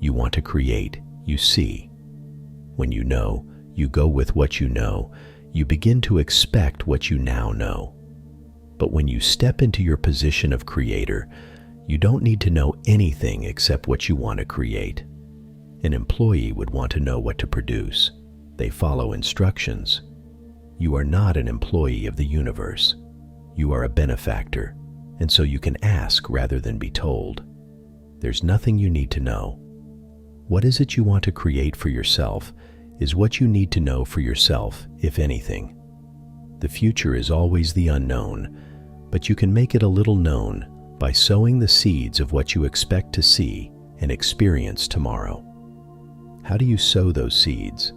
You want to create, you see. When you know, you go with what you know. You begin to expect what you now know. But when you step into your position of creator, you don't need to know anything except what you want to create. An employee would want to know what to produce. They follow instructions. You are not an employee of the universe. You are a benefactor, and so you can ask rather than be told. There's nothing you need to know. What is it you want to create for yourself is what you need to know for yourself, if anything. The future is always the unknown, but you can make it a little known by sowing the seeds of what you expect to see and experience tomorrow. How do you sow those seeds?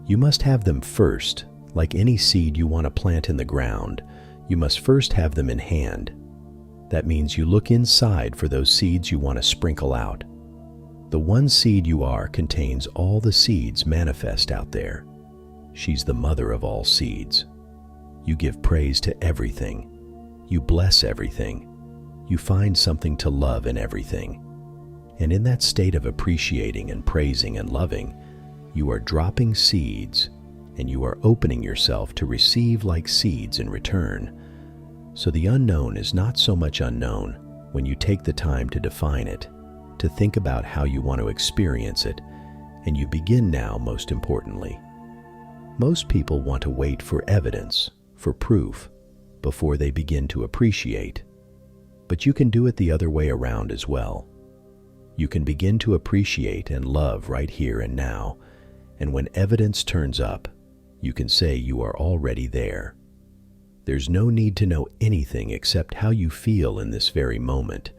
You must have them first. Like any seed you want to plant in the ground, you must first have them in hand. That means you look inside for those seeds you want to sprinkle out. The one seed you are contains all the seeds manifest out there. She's the mother of all seeds. You give praise to everything. You bless everything. You find something to love in everything. And in that state of appreciating and praising and loving, you are dropping seeds, and you are opening yourself to receive like seeds in return. So the unknown is not so much unknown when you take the time to define it, to think about how you want to experience it, and you begin now, most importantly. Most people want to wait for evidence, for proof, before they begin to appreciate. But you can do it the other way around as well. You can begin to appreciate and love right here and now, and when evidence turns up, you can say you are already there. There's no need to know anything except how you feel in this very moment,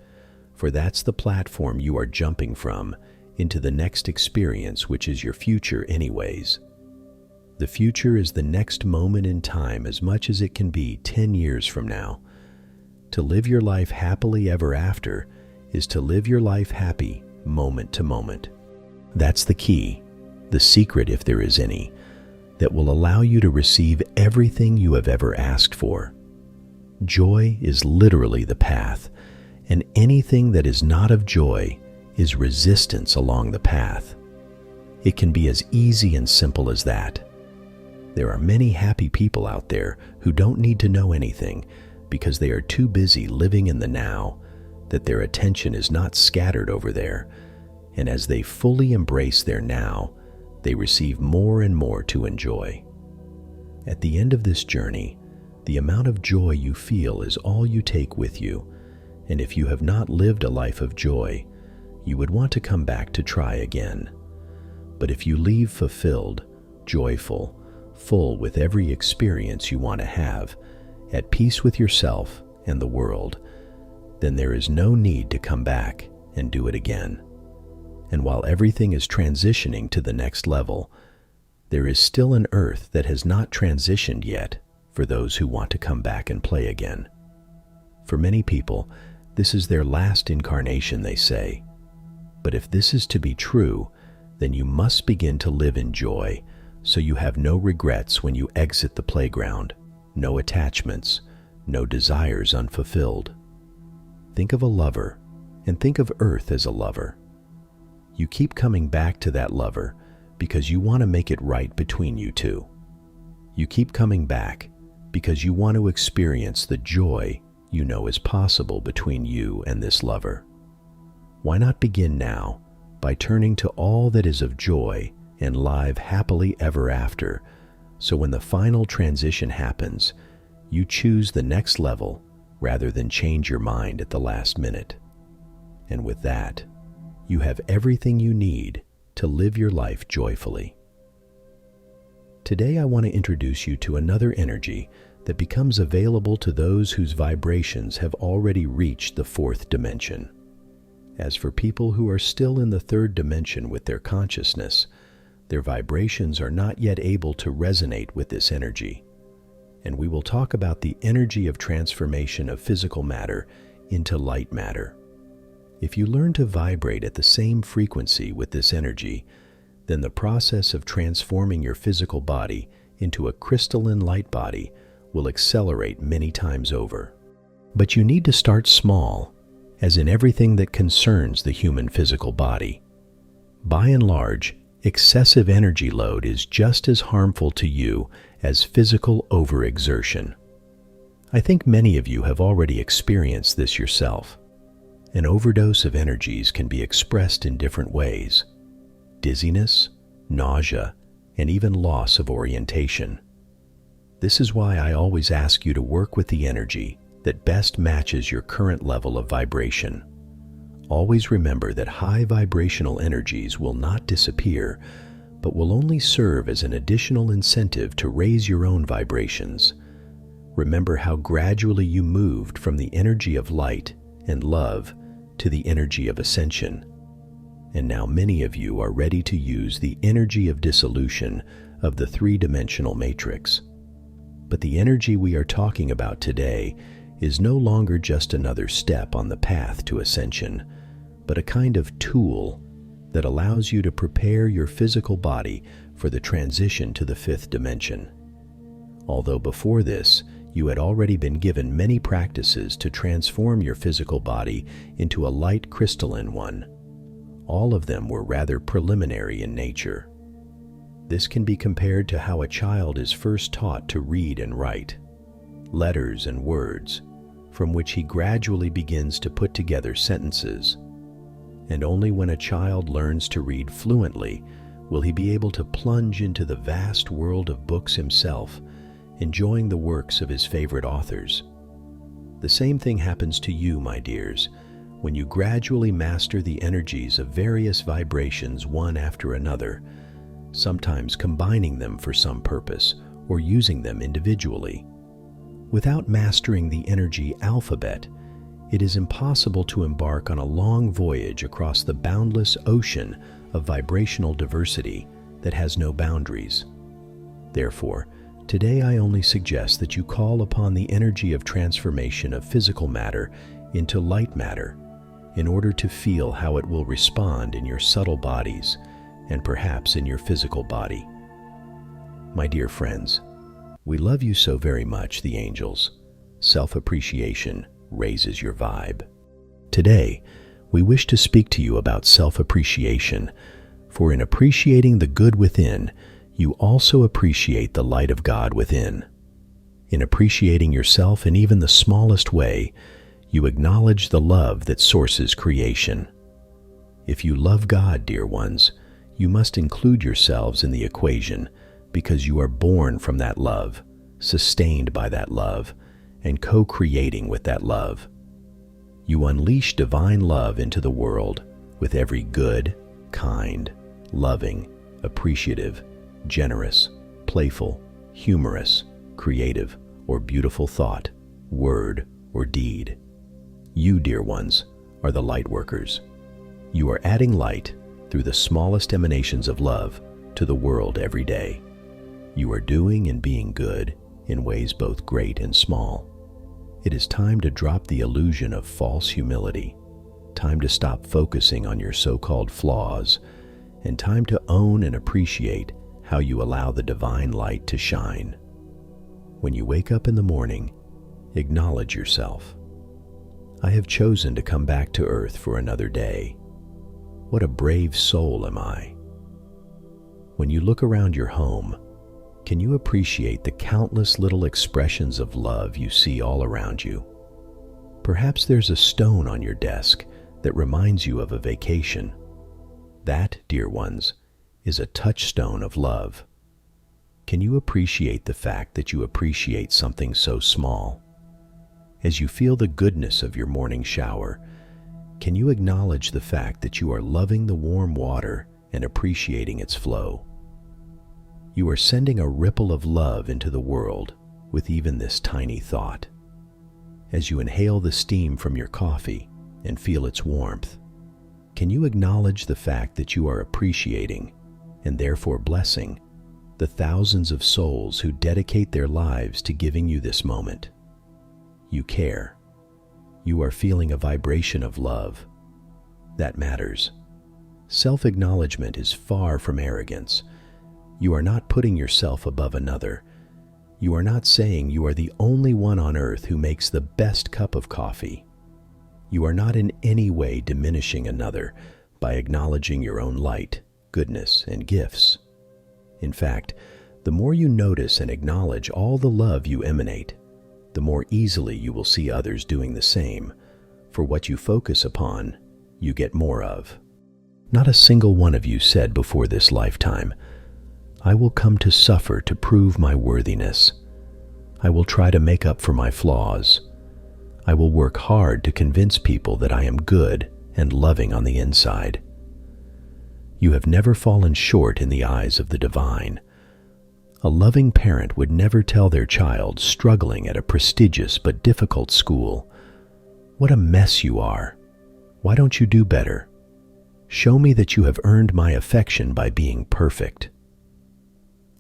for that's the platform you are jumping from into the next experience, which is your future anyways. The future is the next moment in time as much as it can be 10 years from now. To live your life happily ever after is to live your life happy moment to moment. That's the key, the secret if there is any, that will allow you to receive everything you have ever asked for. Joy is literally the path, and anything that is not of joy is resistance along the path. It can be as easy and simple as that. There are many happy people out there who don't need to know anything because they are too busy living in the now that their attention is not scattered over there, and as they fully embrace their now, they receive more and more to enjoy. At the end of this journey, the amount of joy you feel is all you take with you, and if you have not lived a life of joy, you would want to come back to try again. But if you leave fulfilled, joyful, full with every experience you want to have, at peace with yourself and the world, then there is no need to come back and do it again. And while everything is transitioning to the next level, there is still an earth that has not transitioned yet for those who want to come back and play again. For many people, this is their last incarnation, they say. But if this is to be true, then you must begin to live in joy, so you have no regrets when you exit the playground, no attachments, no desires unfulfilled. Think of a lover, and think of Earth as a lover. You keep coming back to that lover because you want to make it right between you two. You keep coming back because you want to experience the joy you know is possible between you and this lover. Why not begin now by turning to all that is of joy and live happily ever after, so when the final transition happens, you choose the next level rather than change your mind at the last minute. And with that, you have everything you need to live your life joyfully. Today I want to introduce you to another energy that becomes available to those whose vibrations have already reached the fourth dimension. As for people who are still in the third dimension with their consciousness, their vibrations are not yet able to resonate with this energy. And we will talk about the energy of transformation of physical matter into light matter. If you learn to vibrate at the same frequency with this energy, then the process of transforming your physical body into a crystalline light body will accelerate many times over. But you need to start small, as in everything that concerns the human physical body. By and large, excessive energy load is just as harmful to you as physical overexertion. I think many of you have already experienced this yourself. An overdose of energies can be expressed in different ways: dizziness, nausea, and even loss of orientation. This is why I always ask you to work with the energy that best matches your current level of vibration. Always remember that high vibrational energies will not disappear, but will only serve as an additional incentive to raise your own vibrations. Remember how gradually you moved from the energy of light and love to the energy of ascension. And now many of you are ready to use the energy of dissolution of the three-dimensional matrix. But the energy we are talking about today is no longer just another step on the path to ascension, but a kind of tool that allows you to prepare your physical body for the transition to the fifth dimension. Although before this, you had already been given many practices to transform your physical body into a light crystalline one. All of them were rather preliminary in nature. This can be compared to how a child is first taught to read and write, letters and words, from which he gradually begins to put together sentences. And only when a child learns to read fluently will he be able to plunge into the vast world of books himself, enjoying the works of his favorite authors. The same thing happens to you, my dears, when you gradually master the energies of various vibrations one after another, sometimes combining them for some purpose or using them individually. Without mastering the energy alphabet, it is impossible to embark on a long voyage across the boundless ocean of vibrational diversity that has no boundaries. Therefore, today I only suggest that you call upon the energy of transformation of physical matter into light matter in order to feel how it will respond in your subtle bodies and perhaps in your physical body. My dear friends, we love you so very much, the angels. Self-appreciation raises your vibe. Today, we wish to speak to you about self-appreciation, for in appreciating the good within, you also appreciate the light of God within. In appreciating yourself in even the smallest way, you acknowledge the love that sources creation. If you love God, dear ones, you must include yourselves in the equation, because you are born from that love, sustained by that love, and co-creating with that love. You unleash divine love into the world with every good, kind, loving, appreciative, generous, playful, humorous, creative, or beautiful thought, word, or deed. You, dear ones, are the light workers. You are adding light through the smallest emanations of love to the world every day. You are doing and being good in ways both great and small. It is time to drop the illusion of false humility, time to stop focusing on your so-called flaws, and time to own and appreciate how you allow the divine light to shine. When you wake up in the morning, acknowledge yourself. I have chosen to come back to earth for another day. What a brave soul am I. When you look around your home, can you appreciate the countless little expressions of love you see all around you? Perhaps there's a stone on your desk that reminds you of a vacation. That, dear ones, is a touchstone of love. Can you appreciate the fact that you appreciate something so small? As you feel the goodness of your morning shower, can you acknowledge the fact that you are loving the warm water and appreciating its flow? You are sending a ripple of love into the world with even this tiny thought. As you inhale the steam from your coffee and feel its warmth, can you acknowledge the fact that you are appreciating, and therefore blessing, the thousands of souls who dedicate their lives to giving you this moment? You care. You are feeling a vibration of love. That matters. Self-acknowledgement is far from arrogance. You are not putting yourself above another. You are not saying you are the only one on earth who makes the best cup of coffee. You are not in any way diminishing another, by acknowledging your own light, goodness, and gifts. In fact, the more you notice and acknowledge all the love you emanate, the more easily you will see others doing the same, for what you focus upon, you get more of. Not a single one of you said before this lifetime, "I will come to suffer to prove my worthiness. I will try to make up for my flaws. I will work hard to convince people that I am good and loving on the inside." You have never fallen short in the eyes of the divine. A loving parent would never tell their child struggling at a prestigious but difficult school, "What a mess you are. Why don't you do better? Show me that you have earned my affection by being perfect."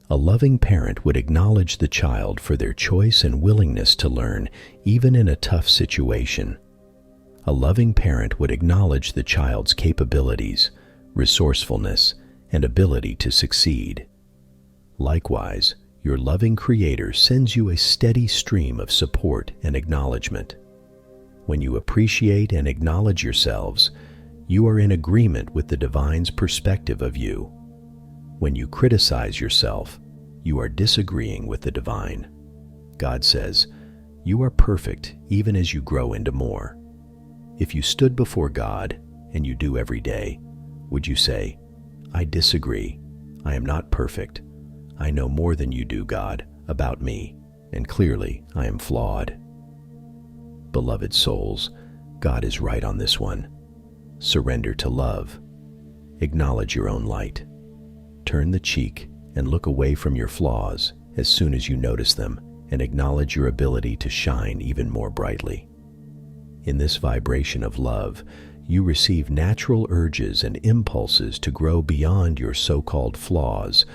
A loving parent would acknowledge the child for their choice and willingness to learn, even in a tough situation. A loving parent would acknowledge the child's capabilities, resourcefulness, and ability to succeed. Likewise, your loving Creator sends you a steady stream of support and acknowledgement. When you appreciate and acknowledge yourselves, you are in agreement with the divine's perspective of you. When you criticize yourself, you are disagreeing with the divine. God says, "You are perfect even as you grow into more." If you stood before God, and you do every day, would you say, "I disagree. I am not perfect. I know more than you do, God, about me, and clearly I am flawed"? Beloved souls, God is right on this one. Surrender to love. Acknowledge your own light. Turn the cheek and look away from your flaws as soon as you notice them, and acknowledge your ability to shine even more brightly. In this vibration of love, you receive natural urges and impulses to grow beyond your so-called flaws,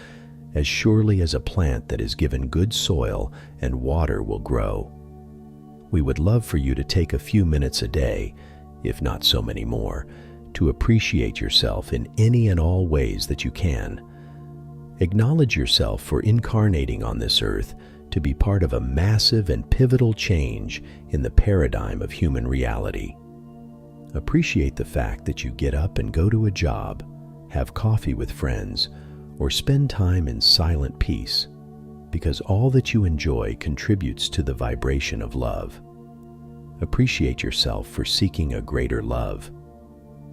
as surely as a plant that is given good soil and water will grow. We would love for you to take a few minutes a day, if not so many more, to appreciate yourself in any and all ways that you can. Acknowledge yourself for incarnating on this earth to be part of a massive and pivotal change in the paradigm of human reality. Appreciate the fact that you get up and go to a job, have coffee with friends, or spend time in silent peace, because all that you enjoy contributes to the vibration of love. Appreciate yourself for seeking a greater love.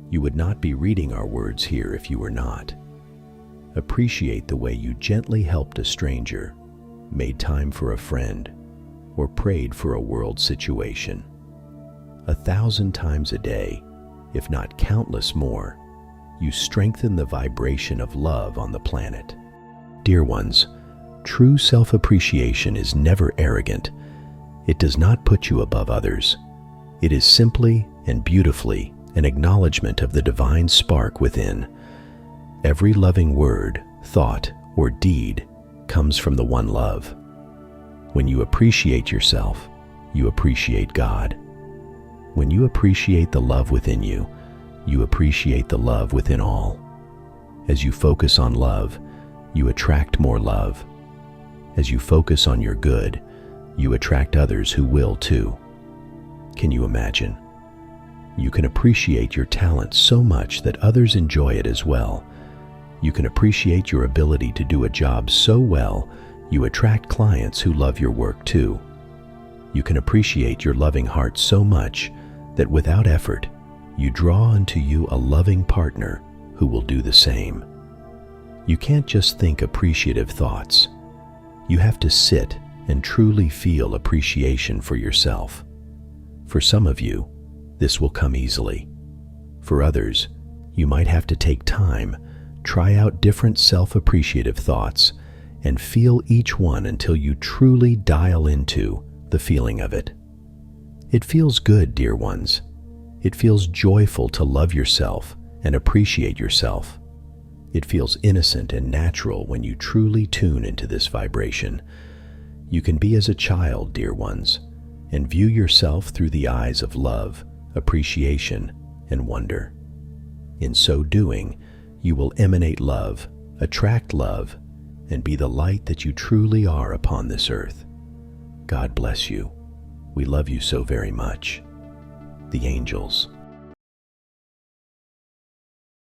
You would not be reading our words here if you were not. Appreciate the way you gently helped a stranger, made time for a friend, or prayed for a world situation. 1,000 times a day, if not countless more, you strengthen the vibration of love on the planet. Dear ones, true self-appreciation is never arrogant. It does not put you above others. It is simply and beautifully an acknowledgement of the divine spark within. Every loving word, thought, or deed comes from the one love. When you appreciate yourself, you appreciate God. When you appreciate the love within you, you appreciate the love within all. As you focus on love, you attract more love. As you focus on your good, you attract others who will too. Can you imagine? You can appreciate your talent so much that others enjoy it as well. You can appreciate your ability to do a job so well, you attract clients who love your work too. You can appreciate your loving heart so much that without effort, you draw unto you a loving partner who will do the same. You can't just think appreciative thoughts. You have to sit and truly feel appreciation for yourself. For some of you, this will come easily. For others, you might have to take time, try out different self-appreciative thoughts, and feel each one until you truly dial into the feeling of it. It feels good, dear ones. It feels joyful to love yourself and appreciate yourself. It feels innocent and natural when you truly tune into this vibration. You can be as a child, dear ones, and view yourself through the eyes of love, appreciation, and wonder. In so doing, you will emanate love, attract love, and be the light that you truly are upon this earth. God bless you. We love you so very much. The angels.